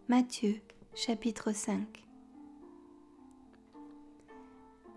Matthieu, chapitre 5.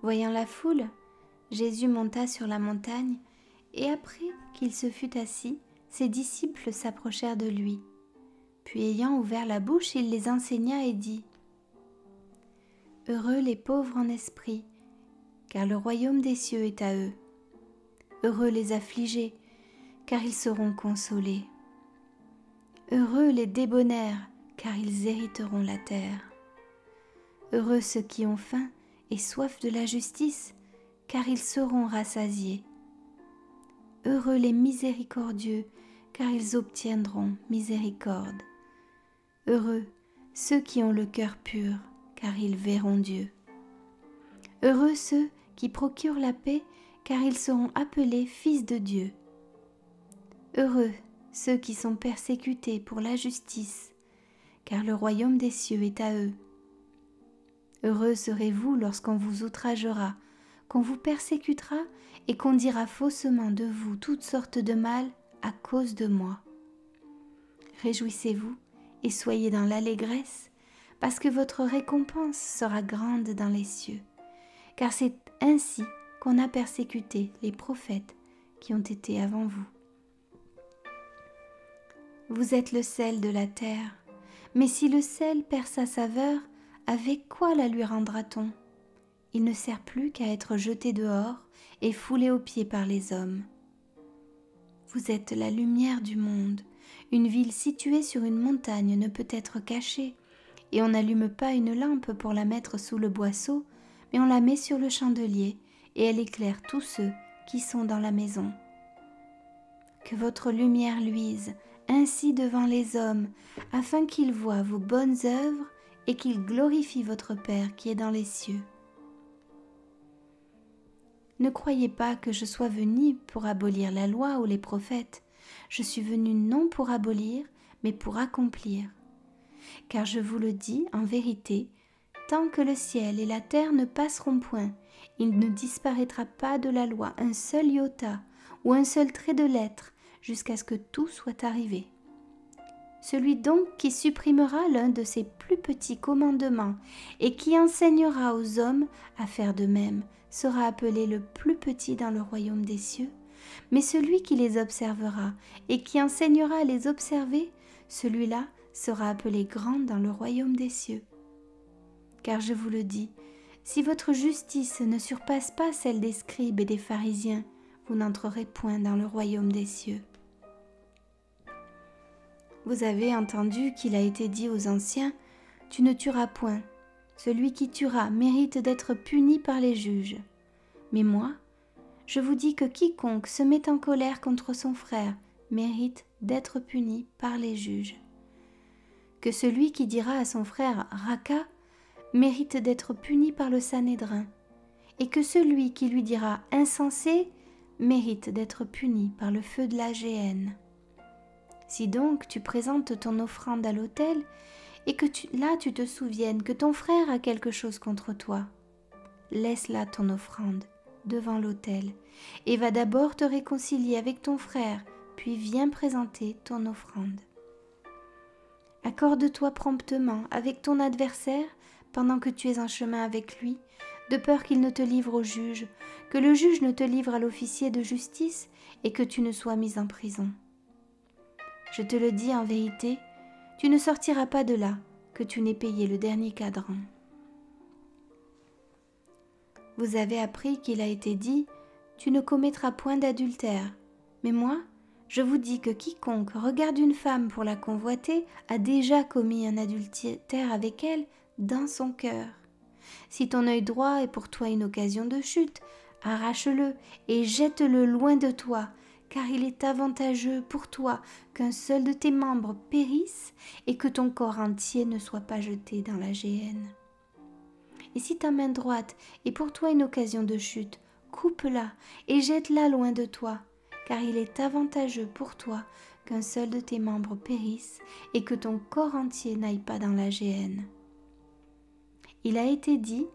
Voyant la foule, Jésus monta sur la montagne, et après qu'il se fut assis, ses disciples s'approchèrent de lui. Puis ayant ouvert la bouche, il les enseigna et dit : Heureux les pauvres en esprit, car le royaume des cieux est à eux. Heureux les affligés, car ils seront consolés. Heureux les débonnaires, car ils hériteront la terre. Heureux ceux qui ont faim et soif de la justice, car ils seront rassasiés. Heureux les miséricordieux, car ils obtiendront miséricorde. Heureux ceux qui ont le cœur pur, car ils verront Dieu. Heureux ceux qui procurent la paix, car ils seront appelés fils de Dieu. Heureux ceux qui sont persécutés pour la justice, car le royaume des cieux est à eux. Heureux serez-vous lorsqu'on vous outragera, qu'on vous persécutera et qu'on dira faussement de vous toutes sortes de mal à cause de moi. Réjouissez-vous et soyez dans l'allégresse, parce que votre récompense sera grande dans les cieux, car c'est ainsi qu'on a persécuté les prophètes qui ont été avant vous. Vous êtes le sel de la terre, mais si le sel perd sa saveur, avec quoi la lui rendra-t-on ? Il ne sert plus qu'à être jeté dehors et foulé aux pieds par les hommes. Vous êtes la lumière du monde. Une ville située sur une montagne ne peut être cachée, et on n'allume pas une lampe pour la mettre sous le boisseau, mais on la met sur le chandelier, et elle éclaire tous ceux qui sont dans la maison. Que votre lumière luise ainsi devant les hommes, afin qu'ils voient vos bonnes œuvres et qu'ils glorifient votre Père qui est dans les cieux. Ne croyez pas que je sois venu pour abolir la loi ou les prophètes. Je suis venu non pour abolir, mais pour accomplir. Car je vous le dis en vérité, tant que le ciel et la terre ne passeront point, il ne disparaîtra pas de la loi un seul iota ou un seul trait de lettre, jusqu'à ce que tout soit arrivé. Celui donc qui supprimera l'un de ces plus petits commandements et qui enseignera aux hommes à faire de même sera appelé le plus petit dans le royaume des cieux, mais celui qui les observera et qui enseignera à les observer, celui-là sera appelé grand dans le royaume des cieux. Car je vous le dis, si votre justice ne surpasse pas celle des scribes et des pharisiens, vous n'entrerez point dans le royaume des cieux. Vous avez entendu qu'il a été dit aux anciens : tu ne tueras point. Celui qui tuera mérite d'être puni par les juges. Mais moi, je vous dis que quiconque se met en colère contre son frère mérite d'être puni par les juges. Que celui qui dira à son frère Raka mérite d'être puni par le Sanhédrin, et que celui qui lui dira insensé mérite d'être puni par le feu de la géhenne. Si donc tu présentes ton offrande à l'autel, et que tu te souviennes que ton frère a quelque chose contre toi, laisse là ton offrande devant l'autel, et va d'abord te réconcilier avec ton frère, puis viens présenter ton offrande. Accorde-toi promptement avec ton adversaire pendant que tu es en chemin avec lui, de peur qu'il ne te livre au juge, que le juge ne te livre à l'officier de justice et que tu ne sois mis en prison. Je te le dis en vérité, tu ne sortiras pas de là que tu n'aies payé le dernier quadrant. Vous avez appris qu'il a été dit : tu ne commettras point d'adultère. Mais moi, je vous dis que quiconque regarde une femme pour la convoiter a déjà commis un adultère avec elle dans son cœur. Si ton œil droit est pour toi une occasion de chute, arrache-le et jette-le loin de toi, car il est avantageux pour toi qu'un seul de tes membres périsse et que ton corps entier ne soit pas jeté dans la géhenne. Et si ta main droite est pour toi une occasion de chute, coupe-la et jette-la loin de toi, car il est avantageux pour toi qu'un seul de tes membres périsse et que ton corps entier n'aille pas dans la géhenne. Il a été dit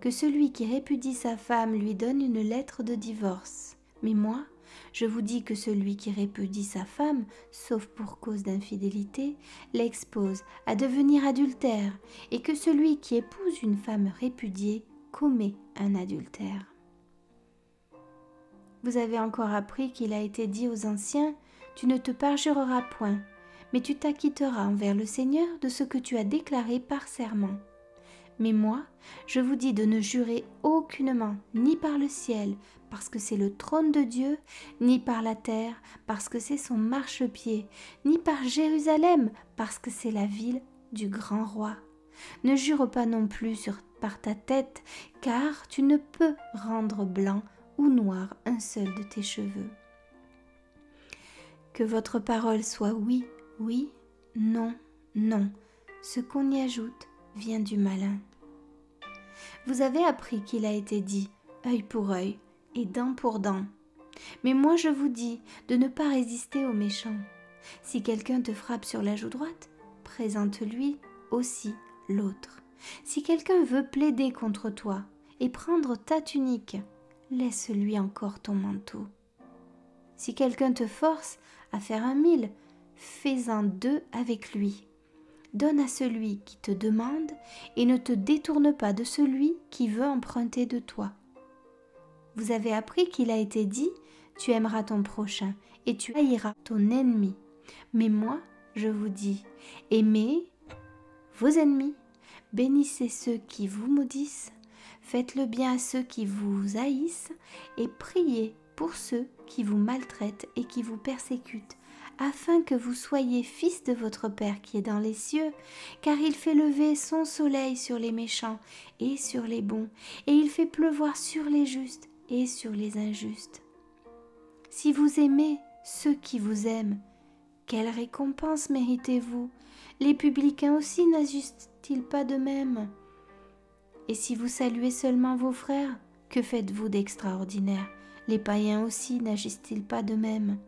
que celui qui répudie sa femme lui donne une lettre de divorce. Mais moi, Je vous dis que celui qui répudie sa femme, sauf pour cause d'infidélité, l'expose à devenir adultère, et que celui qui épouse une femme répudiée commet un adultère. Vous avez encore appris qu'il a été dit aux anciens, « Tu ne te parjureras point, mais tu t'acquitteras envers le Seigneur de ce que tu as déclaré par serment. » Mais moi, je vous dis de ne jurer aucunement, ni par le ciel, parce que c'est le trône de Dieu, ni par la terre, parce que c'est son marchepied, ni par Jérusalem, parce que c'est la ville du grand roi. Ne jure pas non plus par ta tête, car tu ne peux rendre blanc ou noir un seul de tes cheveux. Que votre parole soit oui, oui, non, non. Ce qu'on y ajoute vient du malin. Vous avez appris qu'il a été dit œil pour œil et dent pour dent. Mais moi je vous dis de ne pas résister aux méchants. Si quelqu'un te frappe sur la joue droite, présente-lui aussi l'autre. Si quelqu'un veut plaider contre toi et prendre ta tunique, laisse-lui encore ton manteau. Si quelqu'un te force à faire 1 000, fais-en 2 avec lui. Donne à celui qui te demande et ne te détourne pas de celui qui veut emprunter de toi. Vous avez appris qu'il a été dit, tu aimeras ton prochain et tu haïras ton ennemi. Mais moi, je vous dis, aimez vos ennemis, bénissez ceux qui vous maudissent, faites le bien à ceux qui vous haïssent et priez pour ceux qui vous maltraitent et qui vous persécutent, afin que vous soyez fils de votre Père qui est dans les cieux, car il fait lever son soleil sur les méchants et sur les bons, et il fait pleuvoir sur les justes et sur les injustes. Si vous aimez ceux qui vous aiment, quelle récompense méritez-vous? Les publicains aussi n'agissent-ils pas de même? Et si vous saluez seulement vos frères, que faites-vous d'extraordinaire? Les païens aussi n'agissent-ils pas de même?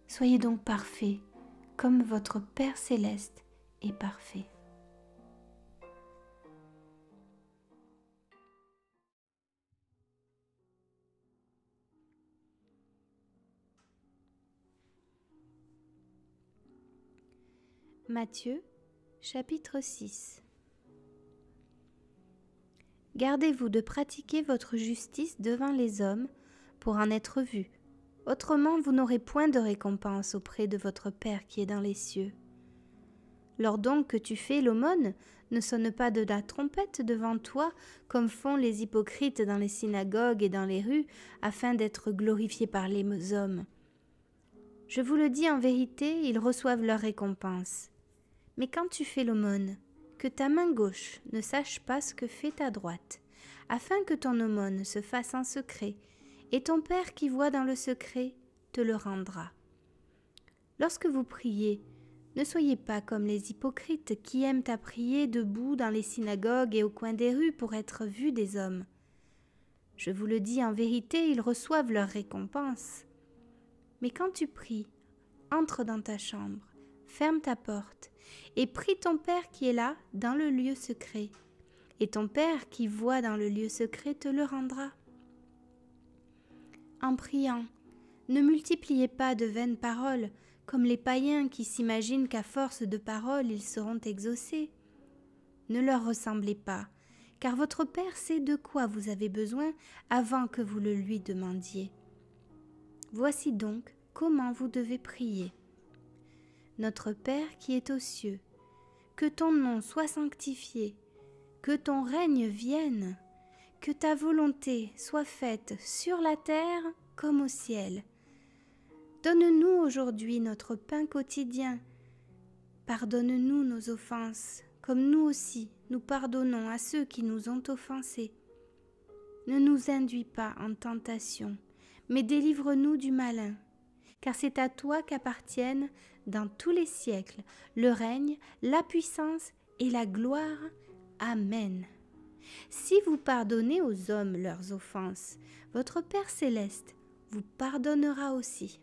Soyez donc parfaits, comme votre Père céleste est parfait. Matthieu, chapitre 6. Gardez-vous de pratiquer votre justice devant les hommes pour en être vus. Autrement, vous n'aurez point de récompense auprès de votre Père qui est dans les cieux. Lors donc que tu fais l'aumône, ne sonne pas de la trompette devant toi, comme font les hypocrites dans les synagogues et dans les rues, afin d'être glorifiés par les hommes. Je vous le dis en vérité, ils reçoivent leur récompense. Mais quand tu fais l'aumône, que ta main gauche ne sache pas ce que fait ta droite, afin que ton aumône se fasse en secret, et ton Père qui voit dans le secret te le rendra. Lorsque vous priez, ne soyez pas comme les hypocrites qui aiment à prier debout dans les synagogues et au coin des rues pour être vus des hommes. Je vous le dis en vérité, ils reçoivent leur récompense. Mais quand tu pries, entre dans ta chambre, ferme ta porte, et prie ton Père qui est là, dans le lieu secret. Et ton Père qui voit dans le lieu secret te le rendra. En priant, ne multipliez pas de vaines paroles, comme les païens qui s'imaginent qu'à force de paroles ils seront exaucés. Ne leur ressemblez pas, car votre Père sait de quoi vous avez besoin avant que vous le lui demandiez. Voici donc comment vous devez prier. Notre Père qui est aux cieux, que ton nom soit sanctifié, que ton règne vienne, que ta volonté soit faite sur la terre comme au ciel. Donne-nous aujourd'hui notre pain quotidien. Pardonne-nous nos offenses, comme nous aussi nous pardonnons à ceux qui nous ont offensés. Ne nous induis pas en tentation, mais délivre-nous du malin. Car c'est à toi qu'appartiennent, dans tous les siècles, le règne, la puissance et la gloire. Amen. Si vous pardonnez aux hommes leurs offenses, votre Père céleste vous pardonnera aussi.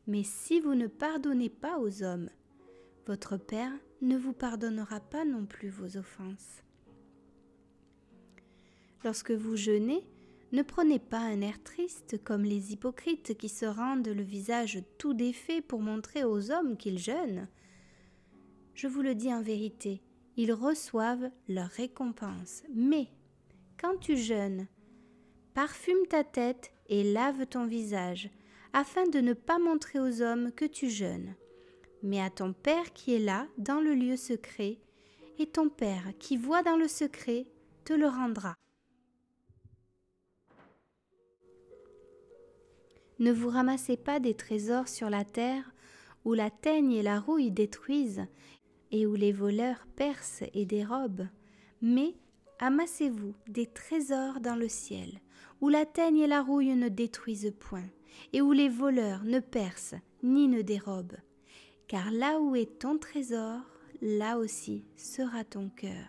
Mais si vous ne pardonnez pas aux hommes, votre Père ne vous pardonnera pas non plus vos offenses. Lorsque vous jeûnez, Ne prenez pas un air triste comme les hypocrites qui se rendent le visage tout défait pour montrer aux hommes qu'ils jeûnent. Je vous le dis en vérité, ils reçoivent leur récompense. Mais, quand tu jeûnes, parfume ta tête et lave ton visage, afin de ne pas montrer aux hommes que tu jeûnes, mais à ton Père qui est là, dans le lieu secret, et ton Père qui voit dans le secret te le rendra. Ne vous ramassez pas des trésors sur la terre, où la teigne et la rouille détruisent, et où les voleurs percent et dérobent, mais amassez-vous des trésors dans le ciel, où la teigne et la rouille ne détruisent point, et où les voleurs ne percent ni ne dérobent. Car là où est ton trésor, là aussi sera ton cœur.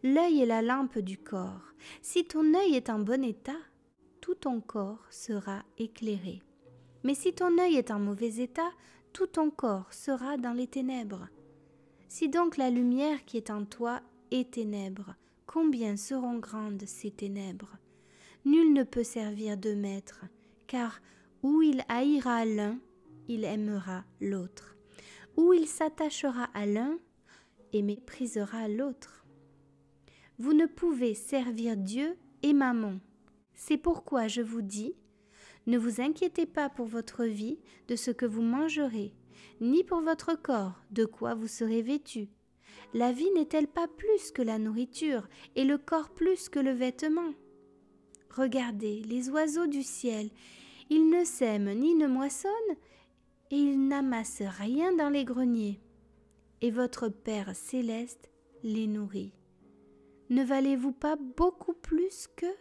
L'œil est la lampe du corps. Si ton œil est en bon état, tout ton corps sera éclairé. Mais si ton œil est en mauvais état, tout ton corps sera dans les ténèbres. Si donc la lumière qui est en toi est ténèbres, combien seront grandes ces ténèbres? Nul ne peut servir deux maîtres, car où il haïra l'un, il aimera l'autre. Où il s'attachera à l'un et méprisera l'autre. Vous ne pouvez servir Dieu et Mammon. C'est pourquoi je vous dis, ne vous inquiétez pas pour votre vie de ce que vous mangerez, ni pour votre corps de quoi vous serez vêtus. La vie n'est-elle pas plus que la nourriture, et le corps plus que le vêtement? Regardez les oiseaux du ciel, ils ne sèment ni ne moissonnent, et ils n'amassent rien dans les greniers. Et votre Père céleste les nourrit. Ne valez-vous pas beaucoup plus qu'eux?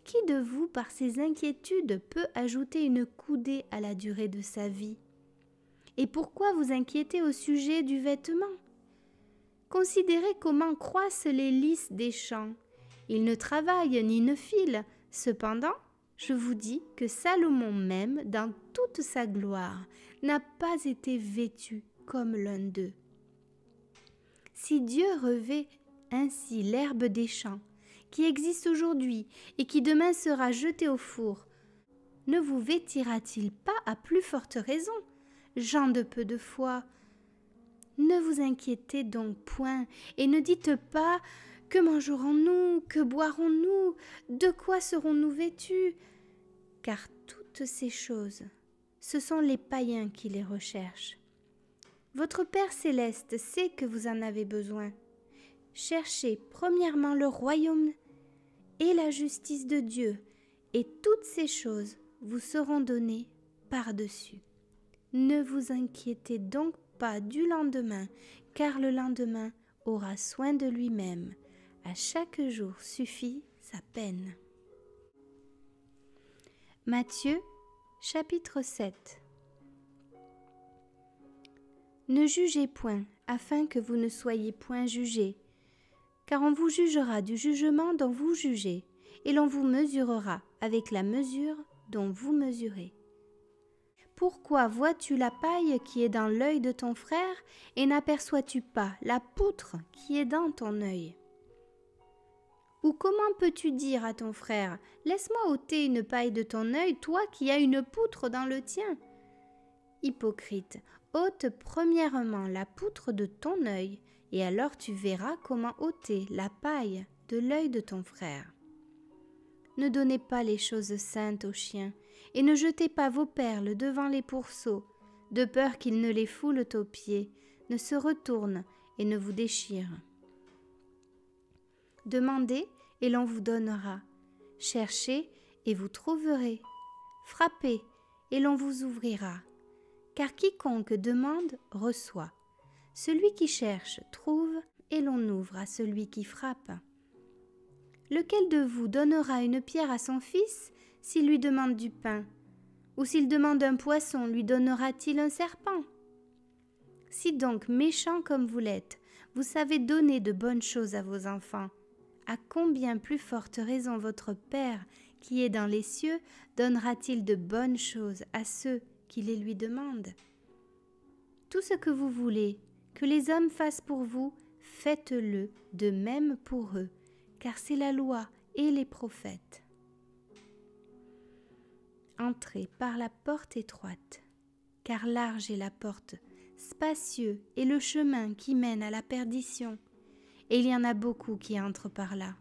Qui de vous, par ses inquiétudes, peut ajouter une coudée à la durée de sa vie? Et pourquoi vous inquiétez au sujet du vêtement? Considérez comment croissent les lys des champs. Ils ne travaillent ni ne filent. Cependant, je vous dis que Salomon même, dans toute sa gloire, n'a pas été vêtu comme l'un d'eux. Si Dieu revêt ainsi l'herbe des champs, qui existe aujourd'hui et qui demain sera jetée au four, ne vous vêtira-t-il pas à plus forte raison, gens de peu de foi? Ne vous inquiétez donc point et ne dites pas « Que mangerons-nous? Que boirons-nous? De quoi serons-nous vêtus ?» Car toutes ces choses, ce sont les païens qui les recherchent. Votre Père céleste sait que vous en avez besoin. Cherchez premièrement le royaume et la justice de Dieu, et toutes ces choses vous seront données par-dessus. Ne vous inquiétez donc pas du lendemain, car le lendemain aura soin de lui-même. À chaque jour suffit sa peine. Matthieu, chapitre 7. Ne jugez point, afin que vous ne soyez point jugés. Car on vous jugera du jugement dont vous jugez, et l'on vous mesurera avec la mesure dont vous mesurez. Pourquoi vois-tu la paille qui est dans l'œil de ton frère, et n'aperçois-tu pas la poutre qui est dans ton œil? Ou comment peux-tu dire à ton frère, « Laisse-moi ôter une paille de ton œil, toi qui as une poutre dans le tien » Hypocrite, ôte premièrement la poutre de ton œil, et alors tu verras comment ôter la paille de l'œil de ton frère. Ne donnez pas les choses saintes aux chiens, et ne jetez pas vos perles devant les pourceaux, de peur qu'ils ne les foulent aux pieds, ne se retournent et ne vous déchirent. Demandez, et l'on vous donnera. Cherchez, et vous trouverez. Frappez, et l'on vous ouvrira. Car quiconque demande, reçoit. Celui qui cherche, trouve, et l'on ouvre à celui qui frappe. Lequel de vous donnera une pierre à son fils s'il lui demande du pain? Ou s'il demande un poisson, lui donnera-t-il un serpent? Si donc, méchants comme vous l'êtes, vous savez donner de bonnes choses à vos enfants, à combien plus forte raison votre Père, qui est dans les cieux, donnera-t-il de bonnes choses à ceux qui les lui demandent? Tout ce que vous voulez que les hommes fassent pour vous, faites-le de même pour eux, car c'est la loi et les prophètes. Entrez par la porte étroite, car large est la porte, spacieux est le chemin qui mène à la perdition, et il y en a beaucoup qui entrent par là.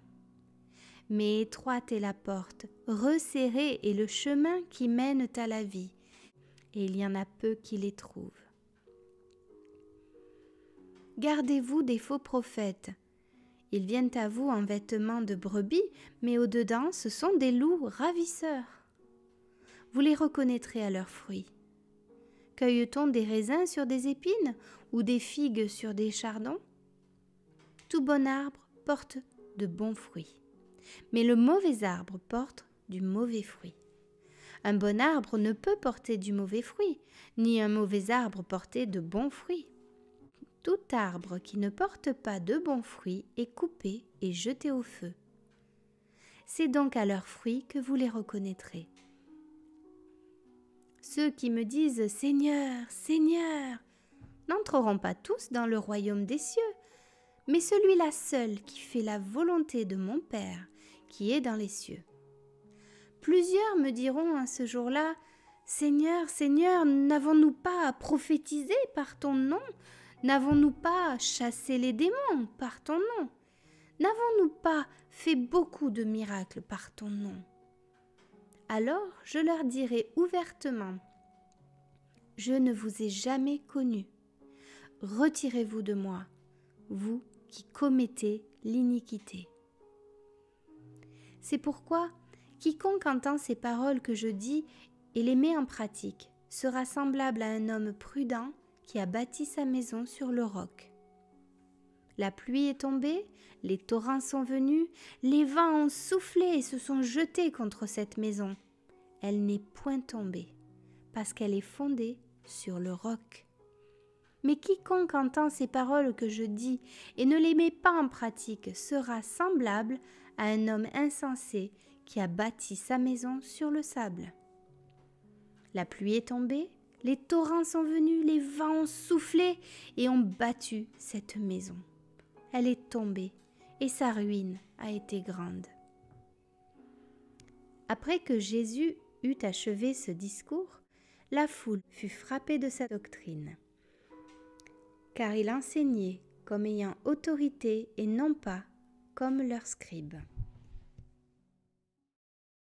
Mais étroite est la porte, resserré est le chemin qui mène à la vie, et il y en a peu qui les trouvent. Gardez-vous des faux prophètes. Ils viennent à vous en vêtements de brebis, mais au-dedans, ce sont des loups ravisseurs. Vous les reconnaîtrez à leurs fruits. Cueille-t-on des raisins sur des épines ou des figues sur des chardons? Tout bon arbre porte de bons fruits, mais le mauvais arbre porte du mauvais fruit. Un bon arbre ne peut porter du mauvais fruit, ni un mauvais arbre porter de bons fruits. Tout arbre qui ne porte pas de bons fruits est coupé et jeté au feu. C'est donc à leurs fruits que vous les reconnaîtrez. Ceux qui me disent « Seigneur, Seigneur » n'entreront pas tous dans le royaume des cieux, mais celui-là seul qui fait la volonté de mon Père qui est dans les cieux. Plusieurs me diront à ce jour-là « Seigneur, Seigneur, n'avons-nous pas prophétisé par ton nom ? N'avons-nous pas chassé les démons par ton nom ? N'avons-nous pas fait beaucoup de miracles par ton nom ? » Alors je leur dirai ouvertement, « Je ne vous ai jamais connus. Retirez-vous de moi, vous qui commettez l'iniquité. » C'est pourquoi quiconque entend ces paroles que je dis et les met en pratique sera semblable à un homme prudent qui a bâti sa maison sur le roc. La pluie est tombée, les torrents sont venus, les vents ont soufflé et se sont jetés contre cette maison. Elle n'est point tombée, parce qu'elle est fondée sur le roc. Mais quiconque entend ces paroles que je dis et ne les met pas en pratique sera semblable à un homme insensé qui a bâti sa maison sur le sable. La pluie est tombée, les torrents sont venus, les vents ont soufflé et ont battu cette maison. Elle est tombée et sa ruine a été grande. Après que Jésus eut achevé ce discours, la foule fut frappée de sa doctrine, car il enseignait comme ayant autorité et non pas comme leurs scribes.